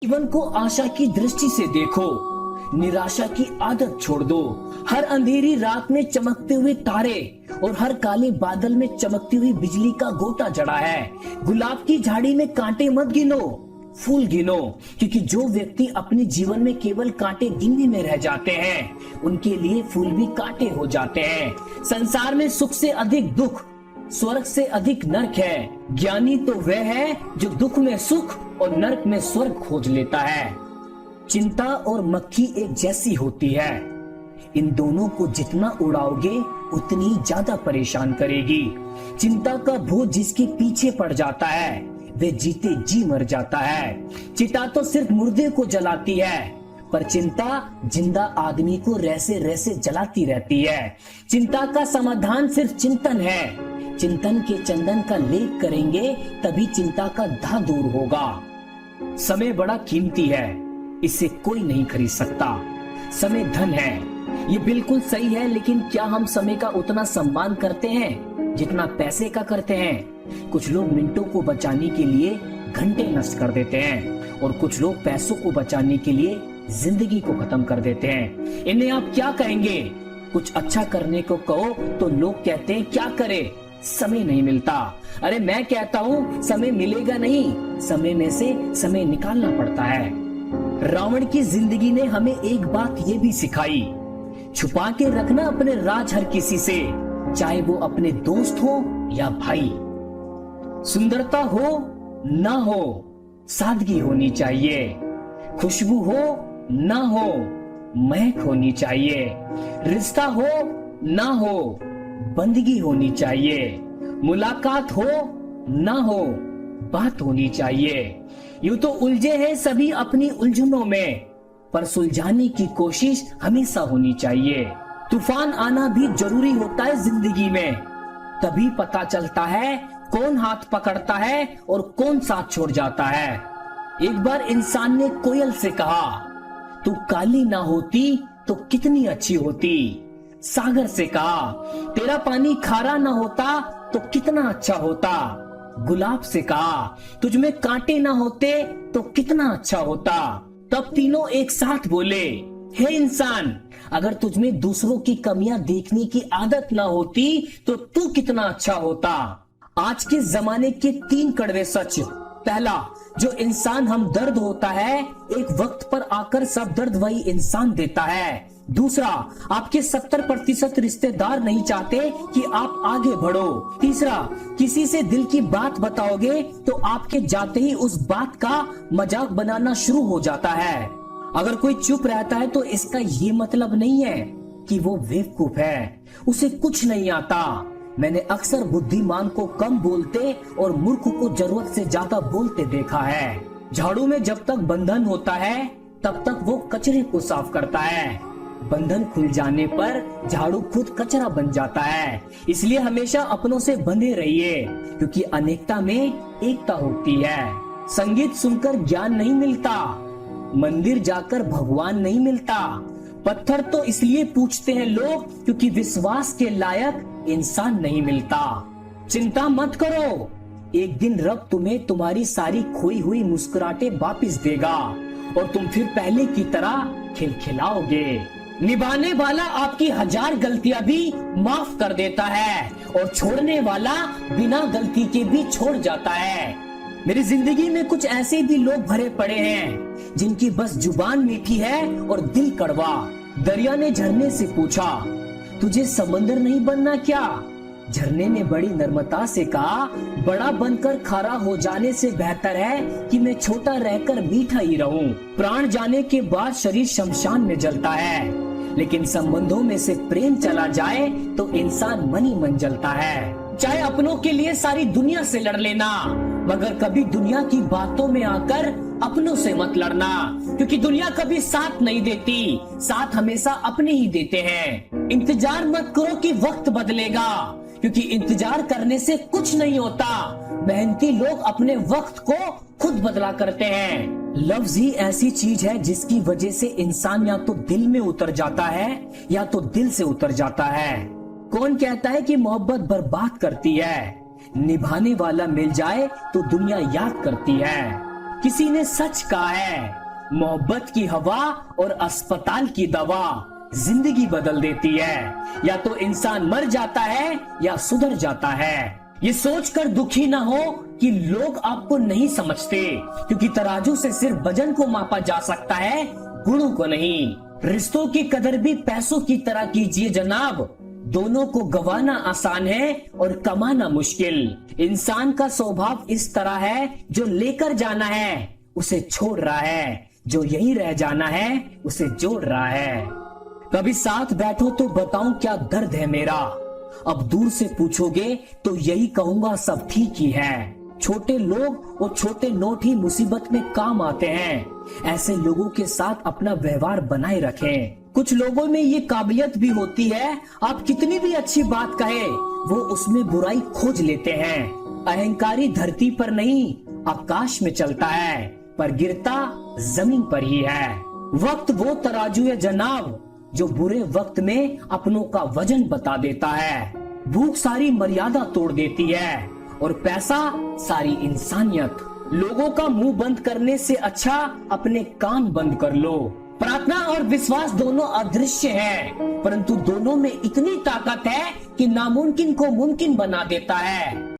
जीवन को आशा की दृष्टि से देखो, निराशा की आदत छोड़ दो। हर अंधेरी रात में चमकते हुए तारे और हर काले बादल में चमकती हुई बिजली का गोटा जड़ा है। गुलाब की झाड़ी में कांटे मत गिनो, फूल गिनो, क्योंकि जो व्यक्ति अपने जीवन में केवल कांटे गिनने में रह जाते हैं, उनके लिए फूल भी कांटे हो जाते हैं। संसार में सुख से अधिक दुख, स्वर्ग से अधिक नरक है। ज्ञानी तो वह है जो दुख में सुख और नरक में स्वर्ग खोज लेता है। चिंता और मक्खी एक जैसी होती है, इन दोनों को जितना उड़ाओगे उतनी ज्यादा परेशान करेगी। चिंता का भूत जिसके पीछे पड़ जाता है वे जीते जी मर जाता है। चिता तो सिर्फ मुर्दे को जलाती है, पर चिंता जिंदा आदमी को रैसे रैसे जलाती रहती है। चिंता का समाधान सिर्फ चिंतन है। चिंतन के चंदन का लेप करेंगे तभी चिंता का दाह दूर होगा। समय बड़ा कीमती है, इसे कोई नहीं खरीद सकता। समय धन है, ये बिल्कुल सही है, लेकिन क्या हम समय का उतना सम्मान करते हैं जितना पैसे का करते हैं? कुछ लोग मिनटों को बचाने के लिए घंटे नष्ट कर देते हैं और कुछ लोग पैसों को बचाने के लिए जिंदगी को खत्म कर देते हैं। इन्हें आप क्या कहेंगे? कुछ अच्छा करने को कहो तो लोग कहते हैं क्या करे, समय नहीं मिलता। अरे मैं कहता हूँ समय मिलेगा नहीं, समय में से समय निकालना पड़ता है। रावण की जिंदगी ने हमें एक बात ये भी सिखाई, छुपा के रखना अपने राज हर किसी से, चाहे वो अपने दोस्त हो या भाई। सुंदरता हो ना हो, सादगी होनी चाहिए। खुशबू हो ना हो, महक होनी चाहिए। रिश्ता हो ना हो, बंदगी होनी चाहिए। मुलाकात हो ना हो, बात होनी चाहिए। यूं तो उलझे हैं सभी अपनी उलझनों में, पर सुलझाने की कोशिश हमेशा होनी चाहिए। तूफान आना भी जरूरी होता है जिंदगी में, तभी पता चलता है कौन हाथ पकड़ता है और कौन साथ छोड़ जाता है। एक बार इंसान ने कोयल से कहा, तू काली ना होती तो कितनी अच्छी होती। सागर से कहा, तेरा पानी खारा ना होता तो कितना अच्छा होता। गुलाब से कहा, तुझ में कांटे ना होते तो कितना अच्छा होता। तब तीनों एक साथ बोले, हे इंसान, अगर तुझ में दूसरों की कमियां देखने की आदत ना होती तो तू कितना अच्छा होता। आज के जमाने के 3 कड़वे सच। पहला, जो इंसान हम दर्द होता है, एक वक्त पर आकर सब दर्द वही इंसान देता है। दूसरा, आपके 70% रिश्तेदार नहीं चाहते कि आप आगे बढ़ो। तीसरा, किसी से दिल की बात बताओगे तो आपके जाते ही उस बात का मजाक बनाना शुरू हो जाता है। अगर कोई चुप रहता है तो इसका ये मतलब नहीं है कि वो बेवकूफ है, उसे कुछ नहीं आता। मैंने अक्सर बुद्धिमान को कम बोलते और मूर्ख को जरूरत से ज्यादा बोलते देखा है। झाड़ू में जब तक बंधन होता है तब तक वो कचरे को साफ करता है, बंधन खुल जाने पर झाड़ू खुद कचरा बन जाता है। इसलिए हमेशा अपनों से बंधे रहिए, क्योंकि अनेकता में एकता होती है। संगीत सुनकर ज्ञान नहीं मिलता, मंदिर जाकर भगवान नहीं मिलता। पत्थर तो इसलिए पूछते हैं लोग क्योंकि विश्वास के लायक इंसान नहीं मिलता। चिंता मत करो, एक दिन रब तुम्हें तुम्हारी सारी खोई हुई मुस्कुराहटें वापस देगा और तुम फिर पहले की तरह खिलखिलाओगे। निभाने वाला आपकी 1000 गलतियां भी माफ कर देता है और छोड़ने वाला बिना गलती के भी छोड़ जाता है। मेरी जिंदगी में कुछ ऐसे भी लोग भरे पड़े हैं जिनकी बस जुबान मीठी है और दिल कड़वा। दरिया ने झरने से पूछा, तुझे समंदर नहीं बनना क्या? झरने ने बड़ी नम्रता से कहा, बड़ा बनकर खारा हो जाने से बेहतर है कि मैं छोटा रहकर मीठा ही रहूं। प्राण जाने के बाद शरीर शमशान में जलता है, लेकिन संबंधों में से प्रेम चला जाए तो इंसान मन ही मन जलता है। चाहे अपनों के लिए सारी दुनिया से लड़ लेना, मगर कभी दुनिया की बातों में आकर अपनों से मत लड़ना, क्योंकि दुनिया कभी साथ नहीं देती, साथ हमेशा अपने ही देते हैं। इंतजार मत करो कि वक्त बदलेगा, क्योंकि इंतजार करने से कुछ नहीं होता। मेहनती लोग अपने वक्त को खुद बदला करते हैं। लफ्ज ही ऐसी चीज है जिसकी वजह से इंसान या तो दिल में उतर जाता है या तो दिल से उतर जाता है। कौन कहता है कि मोहब्बत बर्बाद करती है? निभाने वाला मिल जाए तो दुनिया याद करती है। किसी ने सच कहा है, मोहब्बत की हवा और अस्पताल की दवा जिंदगी बदल देती है। या तो इंसान मर जाता है या सुधर जाता है। ये सोचकर दुखी ना हो कि लोग आपको नहीं समझते, क्योंकि तराजू से सिर्फ वजन को मापा जा सकता है, गुणों को नहीं। रिश्तों की कदर भी पैसों की तरह कीजिए जनाब। दोनों को गंवाना आसान है और कमाना मुश्किल। इंसान का स्वभाव इस तरह है, जो लेकर जाना है उसे छोड़ रहा है, जो यही रह जाना है उसे जोड़ रहा है। कभी साथ बैठो तो बताऊं क्या दर्द है मेरा, अब दूर से पूछोगे तो यही कहूंगा सब ठीक ही है। छोटे लोग और छोटे नोट ही मुसीबत में काम आते हैं। ऐसे लोगों के साथ अपना व्यवहार बनाए रखें। कुछ लोगों में ये काबिलियत भी होती है, आप कितनी भी अच्छी बात कहे वो उसमें बुराई खोज लेते हैं। अहंकारी धरती पर नहीं आकाश में चलता है, पर गिरता जमीन पर ही है। वक्त वो तराजू है जनाब, जो बुरे वक्त में अपनों का वजन बता देता है। भूख सारी मर्यादा तोड़ देती है और पैसा सारी इंसानियत। लोगों का मुंह बंद करने से अच्छा अपने कान बंद कर लो। प्रार्थना और विश्वास दोनों अदृश्य हैं, परंतु दोनों में इतनी ताकत है कि नामुमकिन को मुमकिन बना देता है।